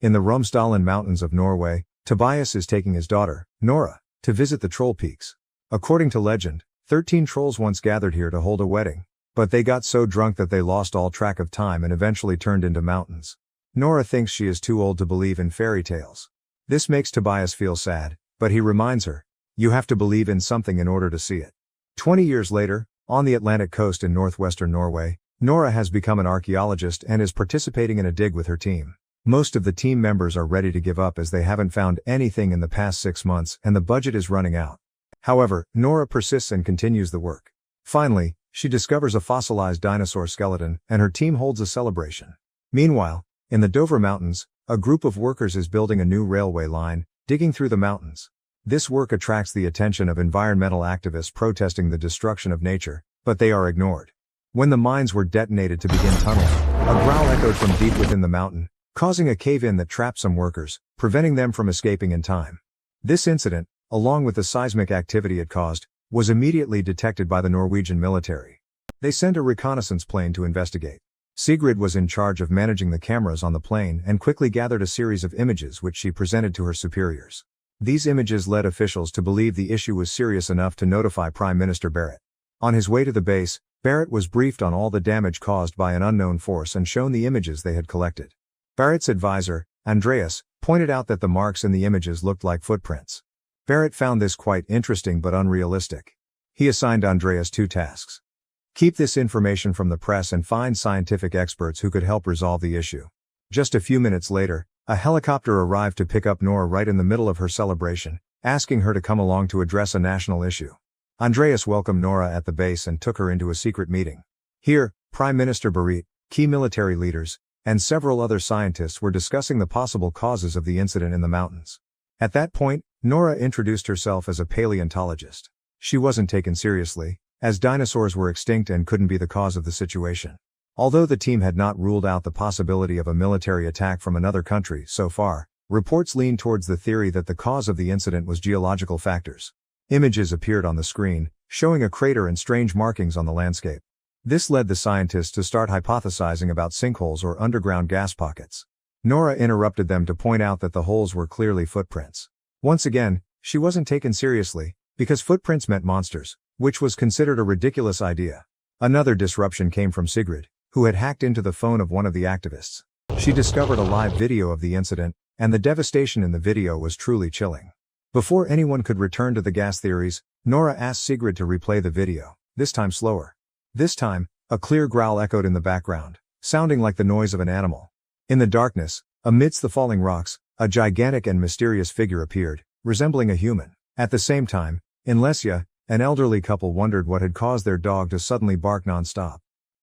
In the Romsdalen Mountains of Norway, Tobias is taking his daughter, Nora, to visit the troll peaks. According to legend, 13 trolls once gathered here to hold a wedding, but they got so drunk that they lost all track of time and eventually turned into mountains. Nora thinks she is too old to believe in fairy tales. This makes Tobias feel sad, but he reminds her, "You have to believe in something in order to see it." 20 years later, on the Atlantic coast in northwestern Norway, Nora has become an archaeologist and is participating in a dig with her team. Most of the team members are ready to give up as they haven't found anything in the past 6 months and the budget is running out. However, Nora persists and continues the work. Finally, she discovers a fossilized dinosaur skeleton and her team holds a celebration. Meanwhile, in the Dover Mountains, a group of workers is building a new railway line, digging through the mountains. This work attracts the attention of environmental activists protesting the destruction of nature, but they are ignored. When the mines were detonated to begin tunneling, a growl echoed from deep within the mountain, causing a cave-in that trapped some workers, preventing them from escaping in time. This incident, along with the seismic activity it caused, was immediately detected by the Norwegian military. They sent a reconnaissance plane to investigate. Sigrid was in charge of managing the cameras on the plane and quickly gathered a series of images which she presented to her superiors. These images led officials to believe the issue was serious enough to notify Prime Minister Barrett. On his way to the base, Barrett was briefed on all the damage caused by an unknown force and shown the images they had collected. Barrett's advisor, Andreas, pointed out that the marks in the images looked like footprints. Barrett found this quite interesting but unrealistic. He assigned Andreas 2 tasks. Keep this information from the press and find scientific experts who could help resolve the issue. Just a few minutes later, a helicopter arrived to pick up Nora right in the middle of her celebration, asking her to come along to address a national issue. Andreas welcomed Nora at the base and took her into a secret meeting. Here, Prime Minister Barrett, key military leaders, and several other scientists were discussing the possible causes of the incident in the mountains. At that point, Nora introduced herself as a paleontologist. She wasn't taken seriously, as dinosaurs were extinct and couldn't be the cause of the situation. Although the team had not ruled out the possibility of a military attack from another country so far, reports lean towards the theory that the cause of the incident was geological factors. Images appeared on the screen, showing a crater and strange markings on the landscape. This led the scientists to start hypothesizing about sinkholes or underground gas pockets. Nora interrupted them to point out that the holes were clearly footprints. Once again, she wasn't taken seriously, because footprints meant monsters, which was considered a ridiculous idea. Another disruption came from Sigrid, who had hacked into the phone of one of the activists. She discovered a live video of the incident, and the devastation in the video was truly chilling. Before anyone could return to the gas theories, Nora asked Sigrid to replay the video, this time slower. This time, a clear growl echoed in the background, sounding like the noise of an animal. In the darkness, amidst the falling rocks, a gigantic and mysterious figure appeared, resembling a human. At the same time, in Lesia, an elderly couple wondered what had caused their dog to suddenly bark non-stop.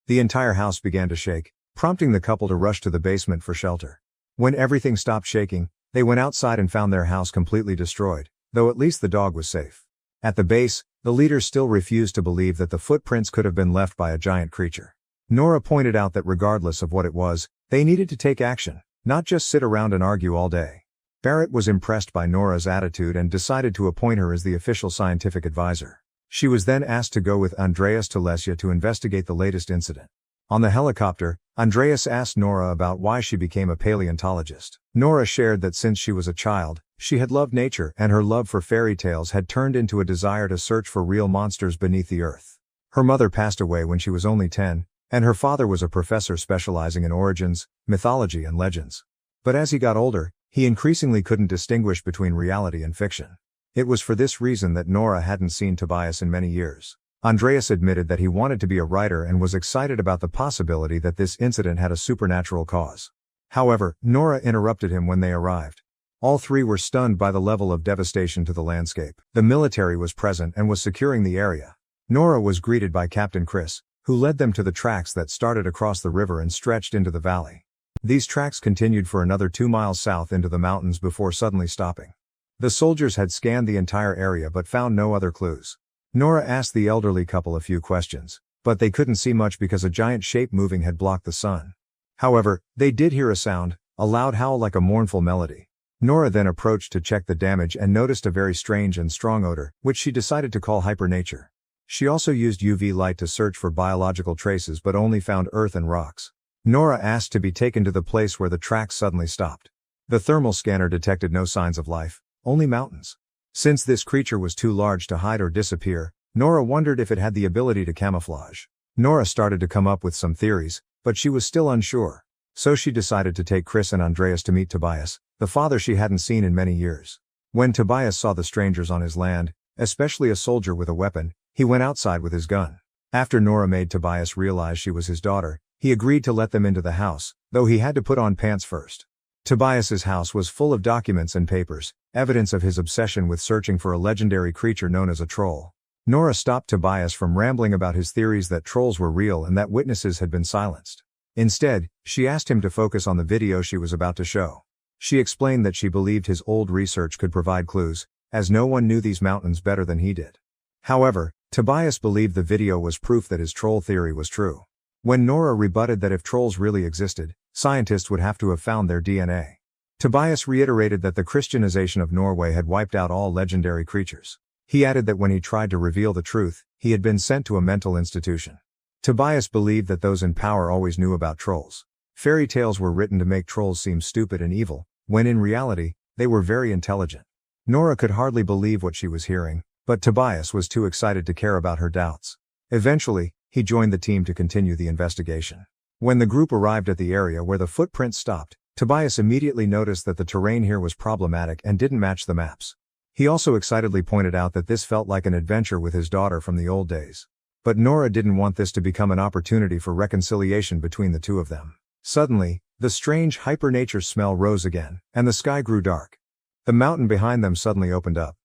The entire house began to shake, prompting the couple to rush to the basement for shelter. When everything stopped shaking, they went outside and found their house completely destroyed, though at least the dog was safe. At the base, the leaders still refused to believe that the footprints could have been left by a giant creature. Nora pointed out that regardless of what it was, they needed to take action, not just sit around and argue all day. Barrett was impressed by Nora's attitude and decided to appoint her as the official scientific advisor. She was then asked to go with Andreas to Lesia to investigate the latest incident. On the helicopter, Andreas asked Nora about why she became a paleontologist. Nora shared that since she was a child, she had loved nature and her love for fairy tales had turned into a desire to search for real monsters beneath the earth. Her mother passed away when she was only 10, and her father was a professor specializing in origins, mythology and legends. But as he got older, he increasingly couldn't distinguish between reality and fiction. It was for this reason that Nora hadn't seen Tobias in many years. Andreas admitted that he wanted to be a writer and was excited about the possibility that this incident had a supernatural cause. However, Nora interrupted him when they arrived. All three were stunned by the level of devastation to the landscape. The military was present and was securing the area. Nora was greeted by Captain Chris, who led them to the tracks that started across the river and stretched into the valley. These tracks continued for another 2 miles south into the mountains before suddenly stopping. The soldiers had scanned the entire area but found no other clues. Nora asked the elderly couple a few questions, but they couldn't see much because a giant shape moving had blocked the sun. However, they did hear a sound, a loud howl like a mournful melody. Nora then approached to check the damage and noticed a very strange and strong odor, which she decided to call hypernature. She also used UV light to search for biological traces but only found earth and rocks. Nora asked to be taken to the place where the tracks suddenly stopped. The thermal scanner detected no signs of life, only mountains. Since this creature was too large to hide or disappear, Nora wondered if it had the ability to camouflage. Nora started to come up with some theories, but she was still unsure. So she decided to take Chris and Andreas to meet Tobias, the father she hadn't seen in many years. When Tobias saw the strangers on his land, especially a soldier with a weapon, he went outside with his gun. After Nora made Tobias realize she was his daughter, he agreed to let them into the house, though he had to put on pants first. Tobias's house was full of documents and papers, evidence of his obsession with searching for a legendary creature known as a troll. Nora stopped Tobias from rambling about his theories that trolls were real and that witnesses had been silenced. Instead, she asked him to focus on the video she was about to show. She explained that she believed his old research could provide clues, as no one knew these mountains better than he did. However, Tobias believed the video was proof that his troll theory was true. When Nora rebutted that if trolls really existed, scientists would have to have found their DNA. Tobias reiterated that the Christianization of Norway had wiped out all legendary creatures. He added that when he tried to reveal the truth, he had been sent to a mental institution. Tobias believed that those in power always knew about trolls. Fairy tales were written to make trolls seem stupid and evil, when in reality, they were very intelligent. Nora could hardly believe what she was hearing, but Tobias was too excited to care about her doubts. Eventually, he joined the team to continue the investigation. When the group arrived at the area where the footprints stopped, Tobias immediately noticed that the terrain here was problematic and didn't match the maps. He also excitedly pointed out that this felt like an adventure with his daughter from the old days. But Nora didn't want this to become an opportunity for reconciliation between the two of them. Suddenly, the strange hyper-nature smell rose again, and the sky grew dark. The mountain behind them suddenly opened up.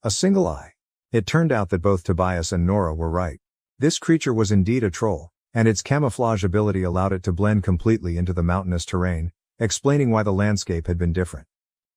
A single eye. It turned out that both Tobias and Nora were right. This creature was indeed a troll, and its camouflage ability allowed it to blend completely into the mountainous terrain, explaining why the landscape had been different.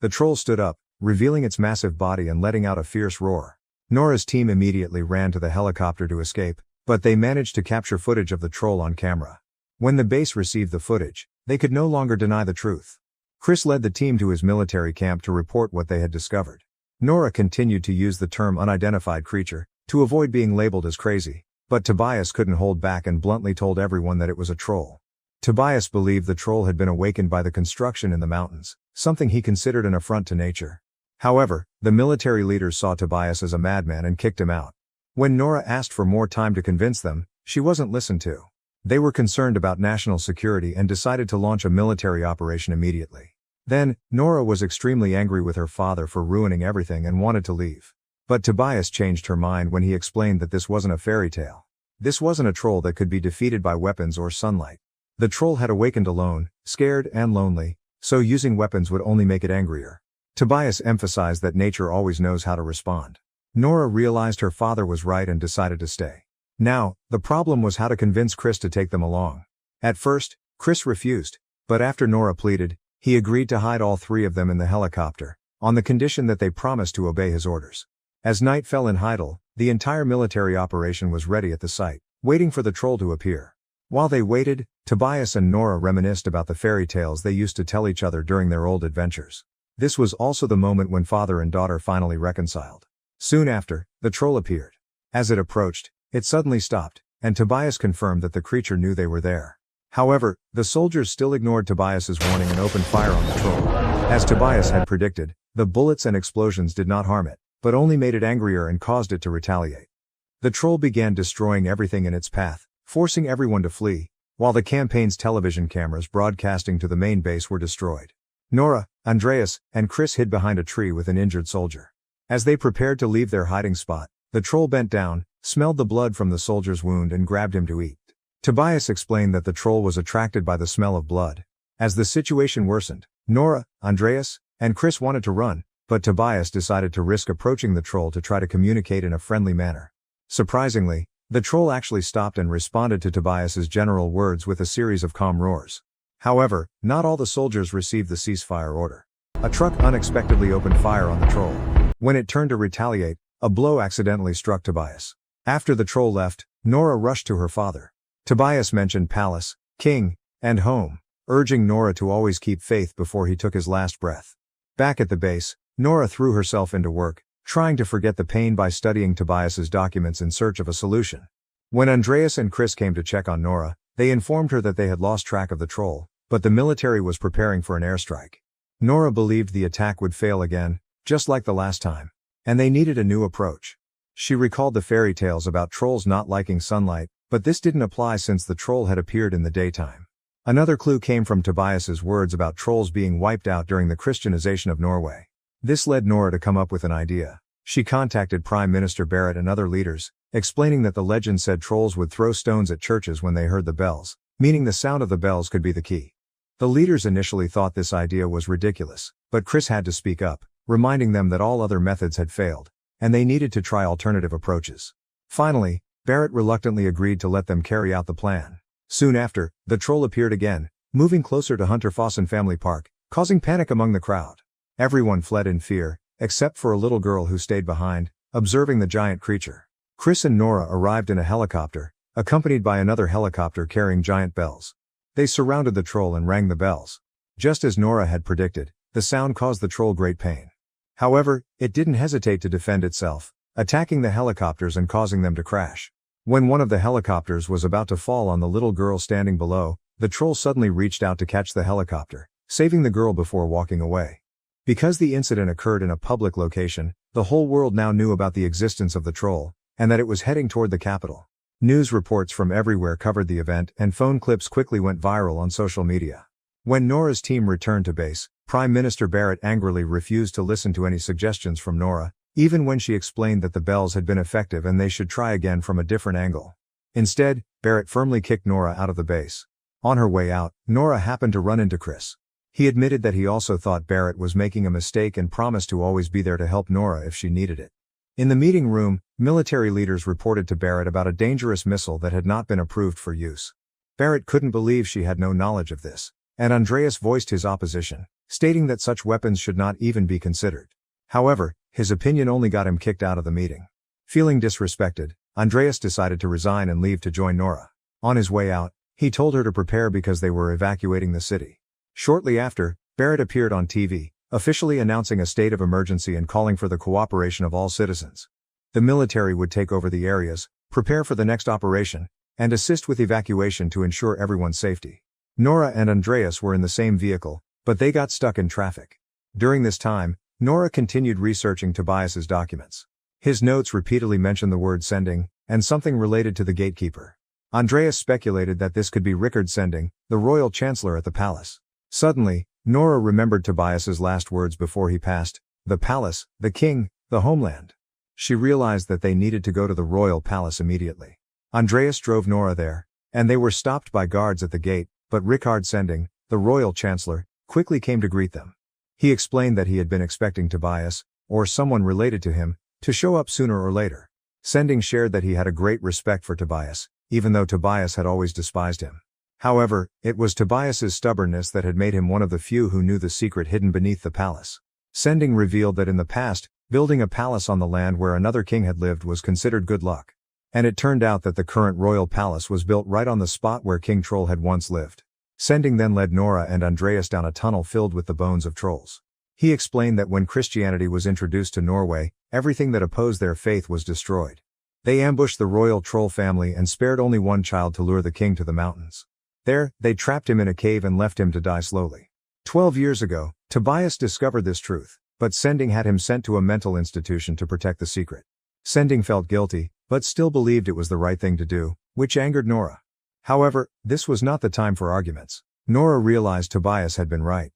The troll stood up, revealing its massive body and letting out a fierce roar. Nora's team immediately ran to the helicopter to escape, but they managed to capture footage of the troll on camera. When the base received the footage, they could no longer deny the truth. Chris led the team to his military camp to report what they had discovered. Nora continued to use the term unidentified creature, to avoid being labeled as crazy, but Tobias couldn't hold back and bluntly told everyone that it was a troll. Tobias believed the troll had been awakened by the construction in the mountains, something he considered an affront to nature. However, the military leaders saw Tobias as a madman and kicked him out. When Nora asked for more time to convince them, she wasn't listened to. They were concerned about national security and decided to launch a military operation immediately. Then, Nora was extremely angry with her father for ruining everything and wanted to leave. But Tobias changed her mind when he explained that this wasn't a fairy tale. This wasn't a troll that could be defeated by weapons or sunlight. The troll had awakened alone, scared and lonely, so using weapons would only make it angrier. Tobias emphasized that nature always knows how to respond. Nora realized her father was right and decided to stay. Now, the problem was how to convince Chris to take them along. At first, Chris refused, but after Nora pleaded, he agreed to hide all three of them in the helicopter, on the condition that they promised to obey his orders. As night fell in Heidel, the entire military operation was ready at the site, waiting for the troll to appear. While they waited, Tobias and Nora reminisced about the fairy tales they used to tell each other during their old adventures. This was also the moment when father and daughter finally reconciled. Soon after, the troll appeared. As it approached, it suddenly stopped, and Tobias confirmed that the creature knew they were there. However, the soldiers still ignored Tobias's warning and opened fire on the troll. As Tobias had predicted, the bullets and explosions did not harm it, but only made it angrier and caused it to retaliate. The troll began destroying everything in its path, forcing everyone to flee, while the campaign's television cameras broadcasting to the main base were destroyed. Nora, Andreas, and Chris hid behind a tree with an injured soldier. As they prepared to leave their hiding spot, the troll bent down, smelled the blood from the soldier's wound and grabbed him to eat. Tobias explained that the troll was attracted by the smell of blood. As the situation worsened, Nora, Andreas, and Chris wanted to run, but Tobias decided to risk approaching the troll to try to communicate in a friendly manner. Surprisingly, the troll actually stopped and responded to Tobias's general words with a series of calm roars. However, not all the soldiers received the ceasefire order. A truck unexpectedly opened fire on the troll. When it turned to retaliate, a blow accidentally struck Tobias. After the troll left, Nora rushed to her father. Tobias mentioned palace, king, and home, urging Nora to always keep faith before he took his last breath. Back at the base, Nora threw herself into work, trying to forget the pain by studying Tobias's documents in search of a solution. When Andreas and Chris came to check on Nora, they informed her that they had lost track of the troll, but the military was preparing for an airstrike. Nora believed the attack would fail again, just like the last time. And they needed a new approach. She recalled the fairy tales about trolls not liking sunlight, but this didn't apply since the troll had appeared in the daytime. Another clue came from Tobias's words about trolls being wiped out during the Christianization of Norway. This led Nora to come up with an idea. She contacted Prime Minister Barrett and other leaders, explaining that the legend said trolls would throw stones at churches when they heard the bells, meaning the sound of the bells could be the key. The leaders initially thought this idea was ridiculous, but Chris had to speak up, reminding them that all other methods had failed, and they needed to try alternative approaches. Finally, Barrett reluctantly agreed to let them carry out the plan. Soon after, the troll appeared again, moving closer to Hunter Fossen Family Park, causing panic among the crowd. Everyone fled in fear, except for a little girl who stayed behind, observing the giant creature. Chris and Nora arrived in a helicopter, accompanied by another helicopter carrying giant bells. They surrounded the troll and rang the bells. Just as Nora had predicted, the sound caused the troll great pain. However, it didn't hesitate to defend itself, attacking the helicopters and causing them to crash. When one of the helicopters was about to fall on the little girl standing below, the troll suddenly reached out to catch the helicopter, saving the girl before walking away. Because the incident occurred in a public location, the whole world now knew about the existence of the troll, and that it was heading toward the capital. News reports from everywhere covered the event, and phone clips quickly went viral on social media. When Nora's team returned to base, Prime Minister Barrett angrily refused to listen to any suggestions from Nora, even when she explained that the bells had been effective and they should try again from a different angle. Instead, Barrett firmly kicked Nora out of the base. On her way out, Nora happened to run into Chris. He admitted that he also thought Barrett was making a mistake and promised to always be there to help Nora if she needed it. In the meeting room, military leaders reported to Barrett about a dangerous missile that had not been approved for use. Barrett couldn't believe she had no knowledge of this, and Andreas voiced his opposition, stating that such weapons should not even be considered. However, his opinion only got him kicked out of the meeting. Feeling disrespected, Andreas decided to resign and leave to join Nora. On his way out, he told her to prepare because they were evacuating the city. Shortly after, Barrett appeared on TV, officially announcing a state of emergency and calling for the cooperation of all citizens. The military would take over the areas, prepare for the next operation, and assist with evacuation to ensure everyone's safety. Nora and Andreas were in the same vehicle, but they got stuck in traffic. During this time, Nora continued researching Tobias's documents. His notes repeatedly mentioned the word sending, and something related to the gatekeeper. Andreas speculated that this could be Rickard Sending, the royal chancellor at the palace. Suddenly, Nora remembered Tobias's last words before he passed: the palace, the king, the homeland. She realized that they needed to go to the royal palace immediately. Andreas drove Nora there, and they were stopped by guards at the gate, but Rickard Sending, the royal chancellor, quickly came to greet them. He explained that he had been expecting Tobias, or someone related to him, to show up sooner or later. Sending shared that he had a great respect for Tobias, even though Tobias had always despised him. However, it was Tobias's stubbornness that had made him one of the few who knew the secret hidden beneath the palace. Sending revealed that in the past, building a palace on the land where another king had lived was considered good luck. And it turned out that the current royal palace was built right on the spot where King Troll had once lived. Sending then led Nora and Andreas down a tunnel filled with the bones of trolls. He explained that when Christianity was introduced to Norway, everything that opposed their faith was destroyed. They ambushed the royal troll family and spared only one child to lure the king to the mountains. There, they trapped him in a cave and left him to die slowly. 12 years ago, Tobias discovered this truth, but Sending had him sent to a mental institution to protect the secret. Sending felt guilty, but still believed it was the right thing to do, which angered Nora. However, this was not the time for arguments. Nora realized Tobias had been right.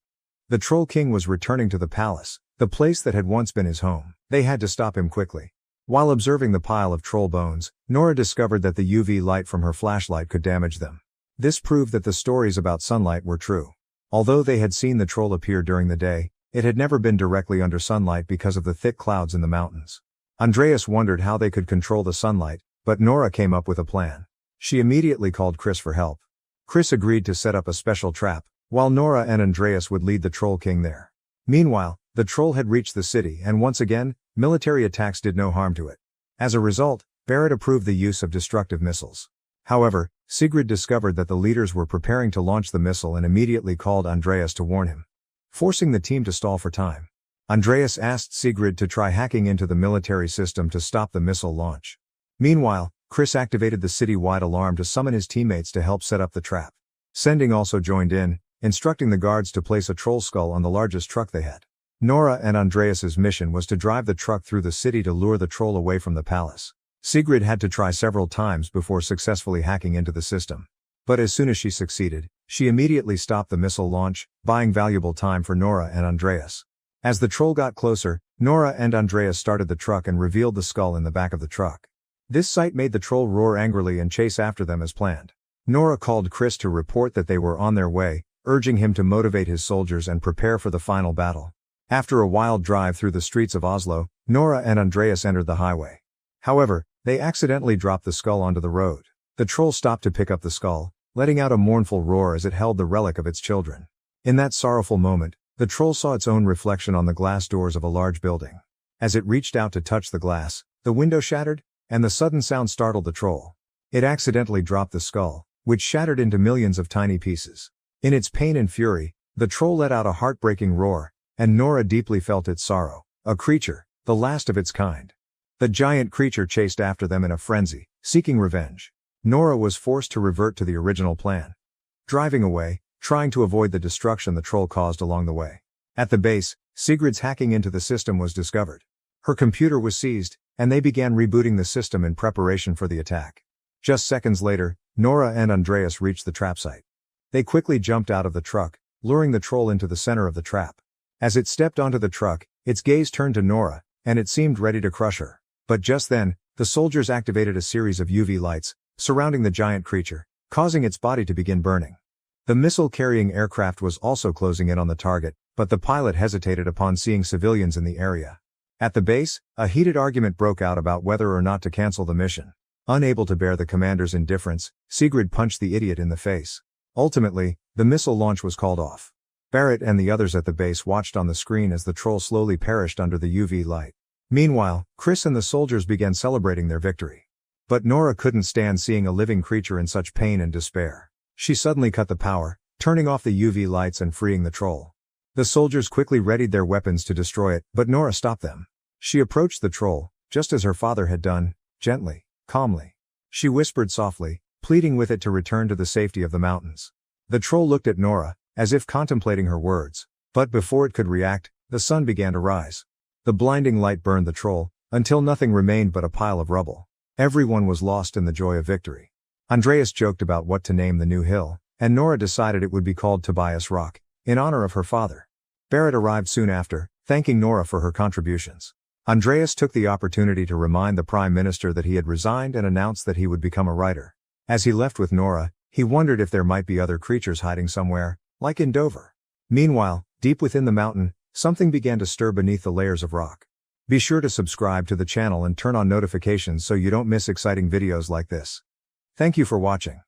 The Troll King was returning to the palace, the place that had once been his home. They had to stop him quickly. While observing the pile of troll bones, Nora discovered that the UV light from her flashlight could damage them. This proved that the stories about sunlight were true. Although they had seen the troll appear during the day, it had never been directly under sunlight because of the thick clouds in the mountains. Andreas wondered how they could control the sunlight, but Nora came up with a plan. She immediately called Chris for help. Chris agreed to set up a special trap, while Nora and Andreas would lead the Troll King there. Meanwhile, the troll had reached the city and once again, military attacks did no harm to it. As a result, Barrett approved the use of destructive missiles. However, Sigrid discovered that the leaders were preparing to launch the missile and immediately called Andreas to warn him, forcing the team to stall for time. Andreas asked Sigrid to try hacking into the military system to stop the missile launch. Meanwhile, Chris activated the city-wide alarm to summon his teammates to help set up the trap. Sending also joined in, instructing the guards to place a troll skull on the largest truck they had. Nora and Andreas's mission was to drive the truck through the city to lure the troll away from the palace. Sigrid had to try several times before successfully hacking into the system. But as soon as she succeeded, she immediately stopped the missile launch, buying valuable time for Nora and Andreas. As the troll got closer, Nora and Andreas started the truck and revealed the skull in the back of the truck. This sight made the troll roar angrily and chase after them as planned. Nora called Chris to report that they were on their way, urging him to motivate his soldiers and prepare for the final battle. After a wild drive through the streets of Oslo, Nora and Andreas entered the highway. However, they accidentally dropped the skull onto the road. The troll stopped to pick up the skull, letting out a mournful roar as it held the relic of its children. In that sorrowful moment, the troll saw its own reflection on the glass doors of a large building. As it reached out to touch the glass, the window shattered, and the sudden sound startled the troll. It accidentally dropped the skull, which shattered into millions of tiny pieces. In its pain and fury, the troll let out a heartbreaking roar, and Nora deeply felt its sorrow. A creature, the last of its kind. The giant creature chased after them in a frenzy, seeking revenge. Nora was forced to revert to the original plan. Driving away, trying to avoid the destruction the troll caused along the way. At the base, Sigrid's hacking into the system was discovered. Her computer was seized, and they began rebooting the system in preparation for the attack. Just seconds later, Nora and Andreas reached the trap site. They quickly jumped out of the truck, luring the troll into the center of the trap. As it stepped onto the truck, its gaze turned to Nora, and it seemed ready to crush her. But just then, the soldiers activated a series of UV lights, surrounding the giant creature, causing its body to begin burning. The missile-carrying aircraft was also closing in on the target, but the pilot hesitated upon seeing civilians in the area. At the base, a heated argument broke out about whether or not to cancel the mission. Unable to bear the commander's indifference, Sigrid punched the idiot in the face. Ultimately, the missile launch was called off. Barrett and the others at the base watched on the screen as the troll slowly perished under the UV light. Meanwhile, Chris and the soldiers began celebrating their victory. But Nora couldn't stand seeing a living creature in such pain and despair. She suddenly cut the power, turning off the UV lights and freeing the troll. The soldiers quickly readied their weapons to destroy it, but Nora stopped them. She approached the troll, just as her father had done, gently, calmly. She whispered softly, pleading with it to return to the safety of the mountains. The troll looked at Nora, as if contemplating her words. But before it could react, the sun began to rise. The blinding light burned the troll, until nothing remained but a pile of rubble. Everyone was lost in the joy of victory. Andreas joked about what to name the new hill, and Nora decided it would be called Tobias Rock, in honor of her father. Barrett arrived soon after, thanking Nora for her contributions. Andreas took the opportunity to remind the Prime Minister that he had resigned and announced that he would become a writer. As he left with Nora, he wondered if there might be other creatures hiding somewhere, like in Dover. Meanwhile, deep within the mountain, something began to stir beneath the layers of rock. Be sure to subscribe to the channel and turn on notifications so you don't miss exciting videos like this. Thank you for watching.